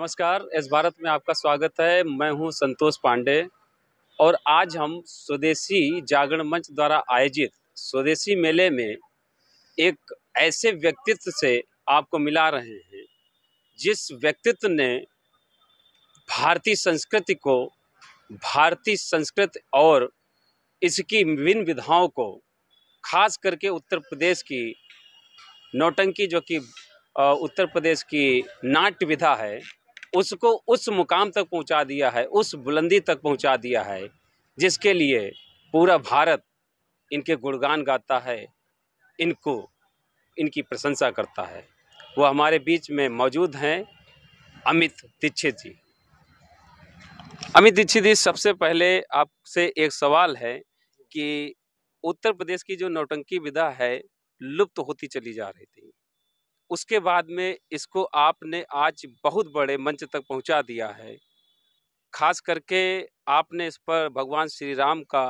नमस्कार, इस भारत में आपका स्वागत है। मैं हूं संतोष पांडे और आज हम स्वदेशी जागरण मंच द्वारा आयोजित स्वदेशी मेले में एक ऐसे व्यक्तित्व से आपको मिला रहे हैं जिस व्यक्तित्व ने भारतीय संस्कृति को, भारतीय संस्कृति और इसकी विभिन्न विधाओं को, खास करके उत्तर प्रदेश की नौटंकी जो कि उत्तर प्रदेश की नाट्य विधा है, उसको उस मुकाम तक पहुंचा दिया है, उस बुलंदी तक पहुंचा दिया है जिसके लिए पूरा भारत इनके गुणगान गाता है, इनको इनकी प्रशंसा करता है। वो हमारे बीच में मौजूद हैं अमित दीक्षित जी। अमित दीक्षित जी, सबसे पहले आपसे एक सवाल है कि उत्तर प्रदेश की जो नौटंकी विधा है लुप्त होती चली जा रही थी, उसके बाद में इसको आपने आज बहुत बड़े मंच तक पहुंचा दिया है। खास करके आपने इस पर भगवान श्री राम का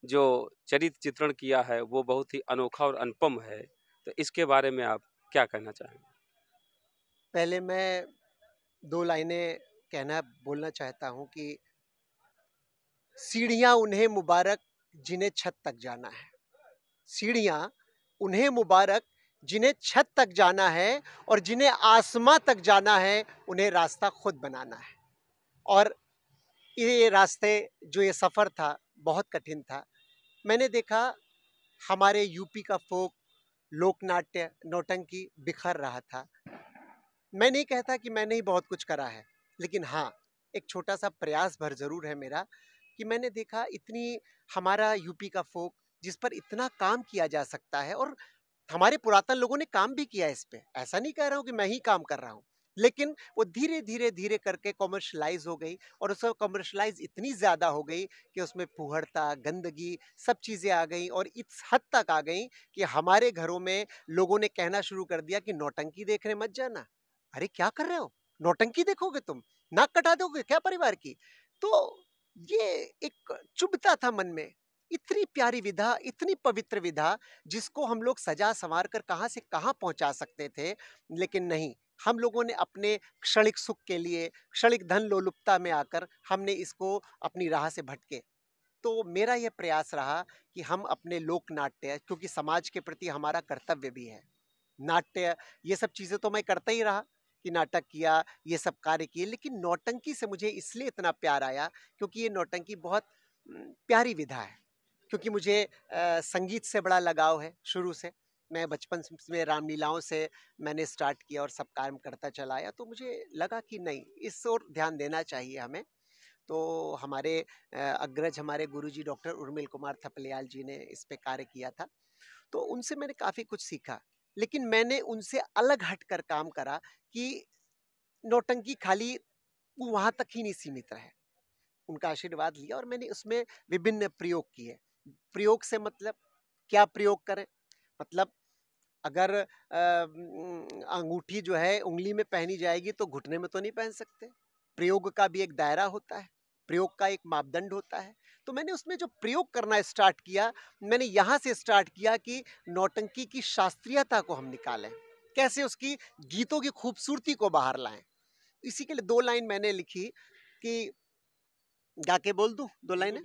जो चरित्र चित्रण किया है वो बहुत ही अनोखा और अनुपम है। तो इसके बारे में आप क्या कहना चाहेंगे? पहले मैं 2 लाइनें बोलना चाहता हूँ कि सीढ़ियाँ उन्हें मुबारक जिन्हें छत तक जाना है। सीढ़ियाँ उन्हें मुबारक जिन्हें छत तक जाना है और जिन्हें आसमां तक जाना है, उन्हें रास्ता खुद बनाना है। और ये रास्ते जो ये सफ़र था, बहुत कठिन था। मैंने देखा हमारे यूपी का फ़ोक, लोकनाट्य, नौटंकी बिखर रहा था। मैं नहीं कहता कि मैंने ही बहुत कुछ करा है, लेकिन हाँ, एक छोटा-सा प्रयास भर ज़रूर है मेरा कि मैंने देखा इतनी हमारा यूपी का फ़ोक जिस पर इतना काम किया जा सकता है, और हमारे पुरातन लोगों ने काम भी किया है इस पे। ऐसा नहीं कह रहा हूँ कि मैं ही काम कर रहा हूँ, लेकिन वो धीरे-धीरे करके कमर्शियलाइज़ हो गई, और उसमें कमर्शियलाइज़ इतनी ज़्यादा हो गई कि उसमें फूहड़ता, गंदगी, सब चीज़ें आ गईं, और इस हद तक आ गईं कि हमारे घरों में लोगों ने कहना शुरू कर दिया कि नौटंकी देखने मत जाना। अरे क्या कर रहे हो? नौटंकी देखोगे तुम? नाक कटा दोगे क्या परिवार की? तो ये एक चुभता था मन में। इतनी प्यारी विधा, इतनी पवित्र विधा, जिसको हम लोग सजा-संवार कर कहाँ से कहाँ पहुँचा सकते थे, लेकिन नहीं, हम लोगों ने अपने क्षणिक सुख के लिए, क्षणिक धन लोलुपता में आकर हमने इसको अपनी राह से भटके। तो मेरा ये प्रयास रहा कि हम अपने लोक नाट्य, क्योंकि समाज के प्रति हमारा कर्तव्य भी है। नाट्य, ये सब चीज़ें तो मैं करता ही रहा कि नाटक किया, ये सब कार्य किए, लेकिन नौटंकी से मुझे इसलिए इतना प्यार आया क्योंकि ये नौटंकी बहुत प्यारी विधा है। क्योंकि मुझे संगीत से बड़ा लगाव है शुरू से। मैं बचपन में रामलीलाओं से मैंने स्टार्ट किया और सब काम करता चला आया, तो मुझे लगा कि नहीं, इस ओर ध्यान देना चाहिए हमें। तो हमारे अग्रज हमारे गुरुजी डॉक्टर उर्मिल कुमार थपलियाल जी ने इस पे कार्य किया था। तो उनसे मैंने काफ़ी कुछ सीखा, लेकिन मैंने उनसे अलग हटकर काम करा कि नौटंकी खाली वहाँ तक ही नहीं सीमित रहे। उनका आशीर्वाद लिया और मैंने उसमें विभिन्न प्रयोग किए। प्रयोग से मतलब क्या प्रयोग करें? मतलब अगर अंगूठी जो है उँगली में पहनी जाएगी तो घुटने में तो नहीं पहन सकते। प्रयोग का भी एक दायरा होता है, प्रयोग का एक मापदंड होता है। तो मैंने उसमें जो प्रयोग करना स्टार्ट किया, मैंने यहाँ से स्टार्ट किया कि नौटंकी की शास्त्रीयता को हम निकालें। कैसे उसकी गीतों की खूबसूरती को बाहर लाएँ। इसी के लिए 2 लाइन मैंने लिखी कि गा के बोल दूँ 2 लाइनें?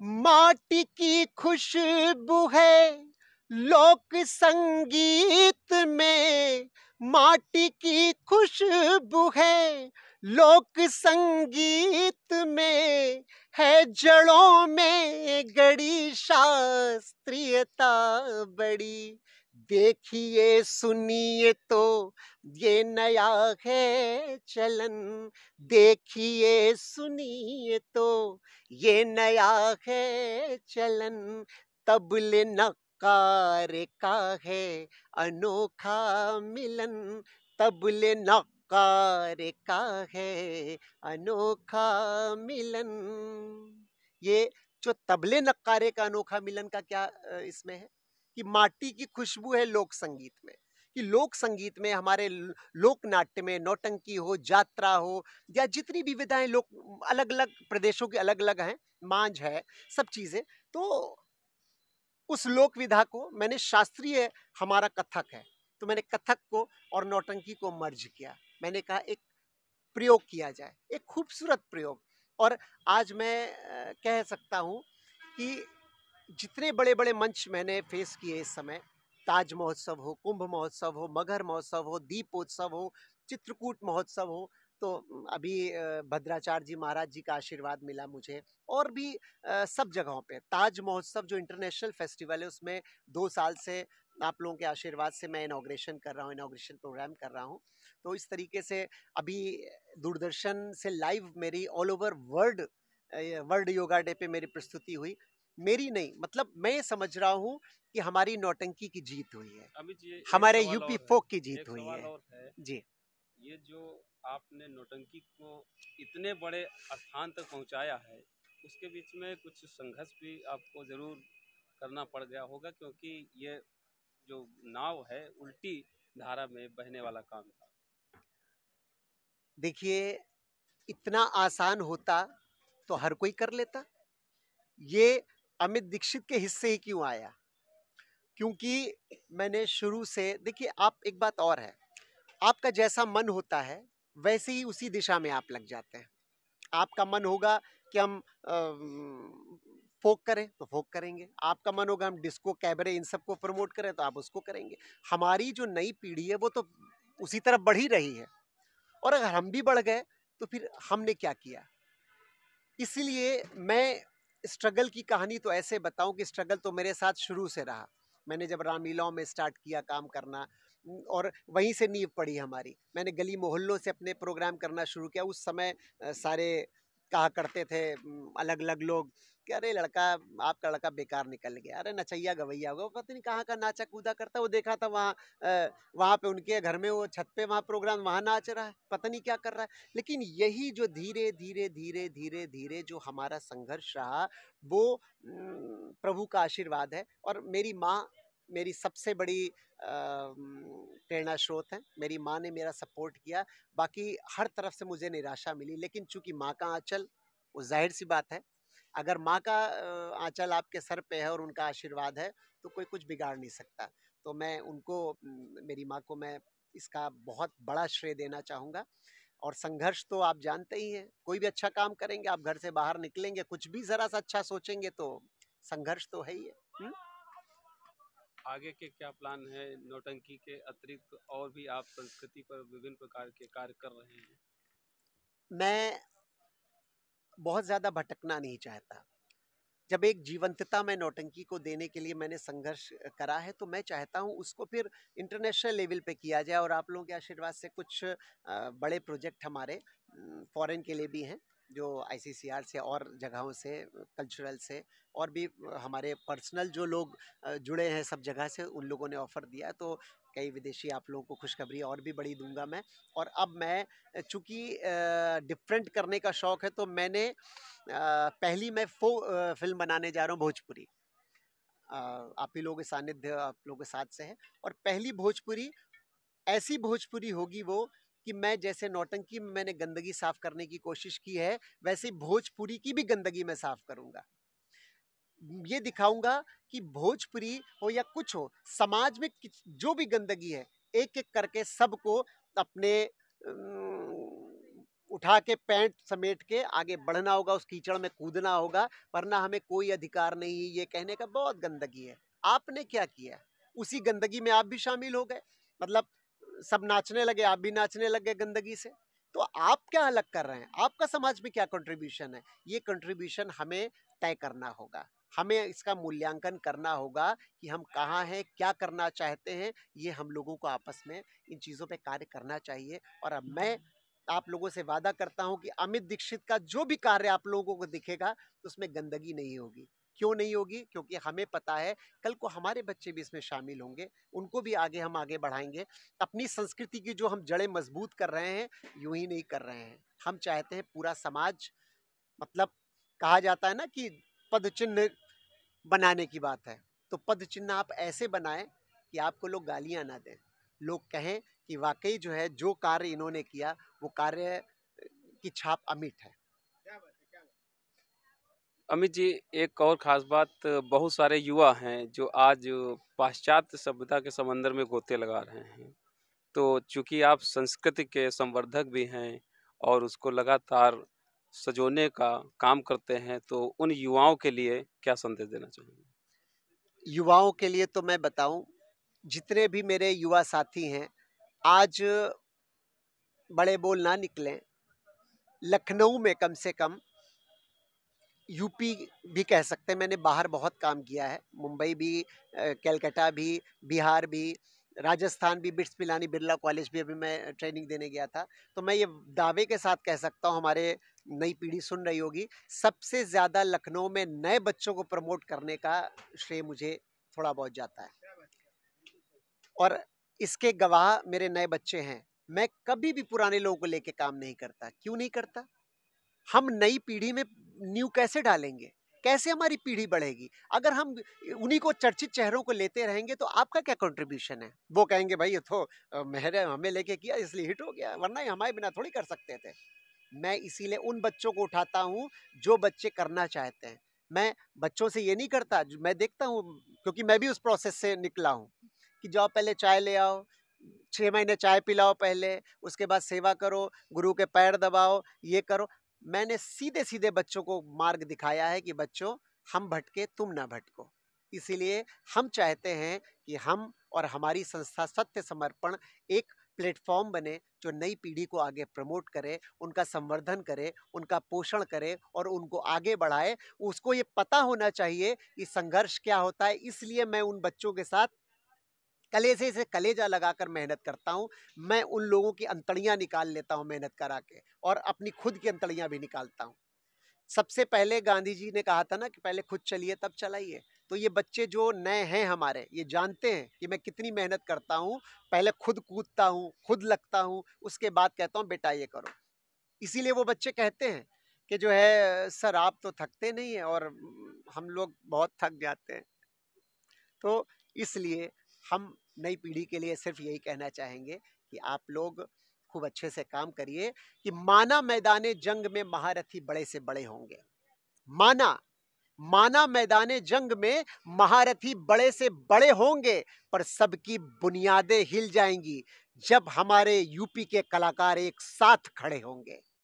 माटी की खुशबू है लोक संगीत में, माटी की खुशबू है लोक संगीत में, है जड़ों में गड़ी शास्त्रीयता बड़ी। देखिए सुनिए तो ये नया है चलन, देखिए सुनिए तो ये नया है चलन, तबले नक्कारे का है अनोखा मिलन, तबले नक्कारे का है अनोखा मिलन। ये जो तबले नक्कारे का अनोखा मिलन का क्या इसमें है कि माटी की खुशबू है लोक संगीत में, कि लोक संगीत में हमारे लोक नाट्य में नौटंकी हो, जात्रा हो, या जितनी भी विधाएं लोक अलग अलग प्रदेशों की अलग अलग हैं, मांझ है, सब चीजें, तो उस लोक विधा को मैंने शास्त्रीय, हमारा कथक है, तो मैंने कथक को और नौटंकी को मर्ज किया। मैंने कहा एक प्रयोग किया जाए, एक खूबसूरत प्रयोग। और आज मैं कह सकता हूँ कि जितने बड़े-बड़े मंच मैंने फेस किए इस समय, ताज महोत्सव हो, कुंभ महोत्सव हो, मगहर महोत्सव हो, दीपोत्सव हो, चित्रकूट महोत्सव हो, तो अभी भद्राचार्य जी महाराज जी का आशीर्वाद मिला मुझे, और भी सब जगहों पे ताज महोत्सव जो इंटरनेशनल फेस्टिवल है, उसमें 2 साल से आप लोगों के आशीर्वाद से मैं इनॉग्रेशन कर रहा हूँ, इनॉग्रेशन प्रोग्राम कर रहा हूँ। तो इस तरीके से अभी दूरदर्शन से लाइव मेरी all over world yoga day पे मेरी प्रस्तुति हुई। मेरी नहीं, मतलब मैं ये समझ रहा हूँ कि हमारी नौटंकी की जीत हुई है, अमित जी, एक हमारे सवाल यूपी और है, फोक की जीत एक हुई सवाल है। और है। जी। ये जो आपने नौटंकी को इतने बड़े स्थान तक पहुंचाया है, उसके बीच में कुछ संघर्ष भी आपको जरूर करना पड़ गया होगा, क्योंकि ये जो नाव है उल्टी धारा में बहने वाला काम था। देखिए, इतना आसान होता तो हर कोई कर लेता। ये अमित दीक्षित के हिस्से ही क्यों आया? क्योंकि मैंने शुरू से, देखिए आप, एक बात और है, आपका जैसा मन होता है वैसे ही उसी दिशा में आप लग जाते हैं। आपका मन होगा कि हम फोक करें तो फोक करेंगे, आपका मन होगा हम डिस्को कैबरे इन सबको प्रमोट करें तो आप उसको करेंगे। हमारी जो नई पीढ़ी है वो तो उसी तरफ बढ़ ही रही है, और अगर हम भी बढ़ गए तो फिर हमने क्या किया? इसलिए मैं स्ट्रगल की कहानी तो ऐसे बताऊं कि स्ट्रगल तो मेरे साथ शुरू से रहा। मैंने जब रामलीलाओं में स्टार्ट किया काम करना, और वहीं से नींव पड़ी हमारी। मैंने गली मोहल्लों से अपने प्रोग्राम करना शुरू किया। उस समय सारे कहा करते थे अलग अलग लोग कि अरे लड़का, आपका लड़का बेकार निकल गया, अरे नचैया गवैया होगा, पता नहीं कहाँ का नाचा कूदा करता। वो देखा था वहाँ वहाँ पे उनके घर में, वो छत पे वहाँ प्रोग्राम, वहाँ नाच रहा है, पता नहीं क्या कर रहा है। लेकिन यही जो धीरे धीरे धीरे धीरे धीरे जो हमारा संघर्ष रहा, वो प्रभु का आशीर्वाद है। और मेरी माँ मेरी सबसे बड़ी प्रेरणा स्रोत है। मेरी माँ ने मेरा सपोर्ट किया। बाकी हर तरफ से मुझे निराशा मिली, लेकिन चूंकि माँ का आंचल, वो जाहिर सी बात है, अगर माँ का आंचल आपके सर पे है और उनका आशीर्वाद है तो कोई कुछ बिगाड़ नहीं सकता। तो मैं उनको, मेरी माँ को मैं इसका बहुत बड़ा श्रेय देना चाहूँगा। और संघर्ष तो आप जानते ही हैं, कोई भी अच्छा काम करेंगे, आप घर से बाहर निकलेंगे, कुछ भी जरा सा अच्छा सोचेंगे तो संघर्ष तो है ही है। आगे के क्या प्लान है? नौटंकी के अतिरिक्त और भी आप संस्कृति पर विभिन्न प्रकार के कार्य कर रहे हैं। मैं बहुत ज्यादा भटकना नहीं चाहता। जब एक जीवंतता में नौटंकी को देने के लिए मैंने संघर्ष करा है, तो मैं चाहता हूँ उसको फिर इंटरनेशनल लेवल पे किया जाए। और आप लोगों के आशीर्वाद से कुछ बड़े प्रोजेक्ट हमारे फॉरेन के लिए भी हैं, जो आईसीसीआर से और जगहों से, कल्चरल से, और भी हमारे पर्सनल जो लोग जुड़े हैं सब जगह से, उन लोगों ने ऑफर दिया। तो कई विदेशी आप लोगों को खुशखबरी और भी बड़ी दूंगा मैं। और अब मैं, चूंकि डिफरेंट करने का शौक है, तो मैंने पहली मैं फिल्म बनाने जा रहा हूँ भोजपुरी। आप ही लोगों के सानिध्य, आप लोगों के साथ से है। और पहली भोजपुरी ऐसी भोजपुरी होगी वो, कि मैं जैसे नौटंकी में मैंने गंदगी साफ करने की कोशिश की है, वैसे भोजपुरी की भी गंदगी मैं साफ करूंगा। ये दिखाऊंगा कि भोजपुरी हो या कुछ हो, समाज में जो भी गंदगी है, एक एक करके सबको अपने उठा के पैंट समेट के आगे बढ़ना होगा, उस कीचड़ में कूदना होगा। वरना हमें कोई अधिकार नहीं है ये कहने का बहुत गंदगी है। आपने क्या किया? उसी गंदगी में आप भी शामिल हो गए। मतलब सब नाचने लगे, आप भी नाचने लग गए गंदगी से। तो आप क्या अलग कर रहे हैं? आपका समाज में क्या कंट्रीब्यूशन है? ये कंट्रीब्यूशन हमें तय करना होगा। हमें इसका मूल्यांकन करना होगा कि हम कहाँ हैं, क्या करना चाहते हैं। ये हम लोगों को आपस में इन चीज़ों पे कार्य करना चाहिए। और अब मैं आप लोगों से वादा करता हूं कि अमित दीक्षित का जो भी कार्य आप लोगों को दिखेगा, तो उसमें गंदगी नहीं होगी। क्यों नहीं होगी? क्योंकि हमें पता है कल को हमारे बच्चे भी इसमें शामिल होंगे, उनको भी आगे हम आगे बढ़ाएंगे। अपनी संस्कृति की जो हम जड़ें मजबूत कर रहे हैं, यूं ही नहीं कर रहे हैं। हम चाहते हैं पूरा समाज, मतलब कहा जाता है ना कि पद चिन्ह बनाने की बात है, तो पद चिन्ह आप ऐसे बनाएं कि आपको लोग गालियां ना दें, लोग कहें कि वाकई जो है, जो कार्य इन्होंने किया वो कार्य की छाप अमिट है। अमित जी, एक और खास बात, बहुत सारे युवा हैं जो आज पाश्चात्य सभ्यता के समंदर में गोते लगा रहे हैं। तो चूंकि आप संस्कृति के संवर्धक भी हैं और उसको लगातार सँजोने का काम करते हैं, तो उन युवाओं के लिए क्या संदेश देना चाहेंगे? युवाओं के लिए तो मैं बताऊं, जितने भी मेरे युवा साथी हैं, आज बड़े बोल ना निकलें। लखनऊ में कम से कम, यूपी भी कह सकते हैं, मैंने बाहर बहुत काम किया है, मुंबई भी, कलकत्ता भी, बिहार भी, राजस्थान भी, बिट्स पिलानी बिरला कॉलेज भी अभी मैं ट्रेनिंग देने गया था। तो मैं ये दावे के साथ कह सकता हूँ, हमारे नई पीढ़ी सुन रही होगी, सबसे ज़्यादा लखनऊ में नए बच्चों को प्रमोट करने का श्रेय मुझे थोड़ा बहुत जाता है, और इसके गवाह मेरे नए बच्चे हैं। मैं कभी भी पुराने लोगों को लेके काम नहीं करता। क्यों नहीं करता? हम नई पीढ़ी में नींव कैसे डालेंगे? कैसे हमारी पीढ़ी बढ़ेगी? अगर हम उन्हीं को चर्चित चेहरों को लेते रहेंगे तो आपका क्या कंट्रीब्यूशन है? वो कहेंगे भाई ये तो मेहर हमें लेके किया इसलिए हिट हो गया, वरना ये हमारे बिना थोड़ी कर सकते थे। मैं इसीलिए उन बच्चों को उठाता हूँ जो बच्चे करना चाहते हैं। मैं बच्चों से ये नहीं करता, मैं देखता हूँ, क्योंकि मैं भी उस प्रोसेस से निकला हूँ, कि जाओ पहले चाय ले आओ, 6 महीने चाय पिलाओ पहले, उसके बाद सेवा करो, गुरु के पैर दबाओ, ये करो। मैंने सीधे सीधे बच्चों को मार्ग दिखाया है कि बच्चों, हम भटके तुम ना भटको। इसीलिए हम चाहते हैं कि हम और हमारी संस्था सत्य समर्पण एक प्लेटफॉर्म बने जो नई पीढ़ी को आगे प्रमोट करे, उनका संवर्धन करे, उनका पोषण करे और उनको आगे बढ़ाए। उसको ये पता होना चाहिए कि संघर्ष क्या होता है। इसलिए मैं उन बच्चों के साथ कलेजे से कलेजा लगाकर मेहनत करता हूँ। मैं उन लोगों की अंतड़ियाँ निकाल लेता हूँ मेहनत करा के, और अपनी खुद की अंतड़ियाँ भी निकालता हूँ। सबसे पहले गांधी जी ने कहा था ना कि पहले खुद चलिए तब चलाइए। तो ये बच्चे जो नए हैं हमारे, ये जानते हैं कि मैं कितनी मेहनत करता हूँ। पहले खुद कूदता हूँ, खुद लगता हूँ, उसके बाद कहता हूँ बेटा ये करो। इसीलिए वो बच्चे कहते हैं कि जो है सर आप तो थकते नहीं है, और हम लोग बहुत थक जाते हैं। तो इसलिए हम नई पीढ़ी के लिए सिर्फ यही कहना चाहेंगे कि आप लोग खूब अच्छे से काम करिए, कि माना मैदाने जंग में महारथी बड़े से बड़े होंगे। माना माना मैदाने जंग में महारथी बड़े से बड़े होंगे, पर सबकी बुनियादें हिल जाएंगी जब हमारे यूपी के कलाकार एक साथ खड़े होंगे।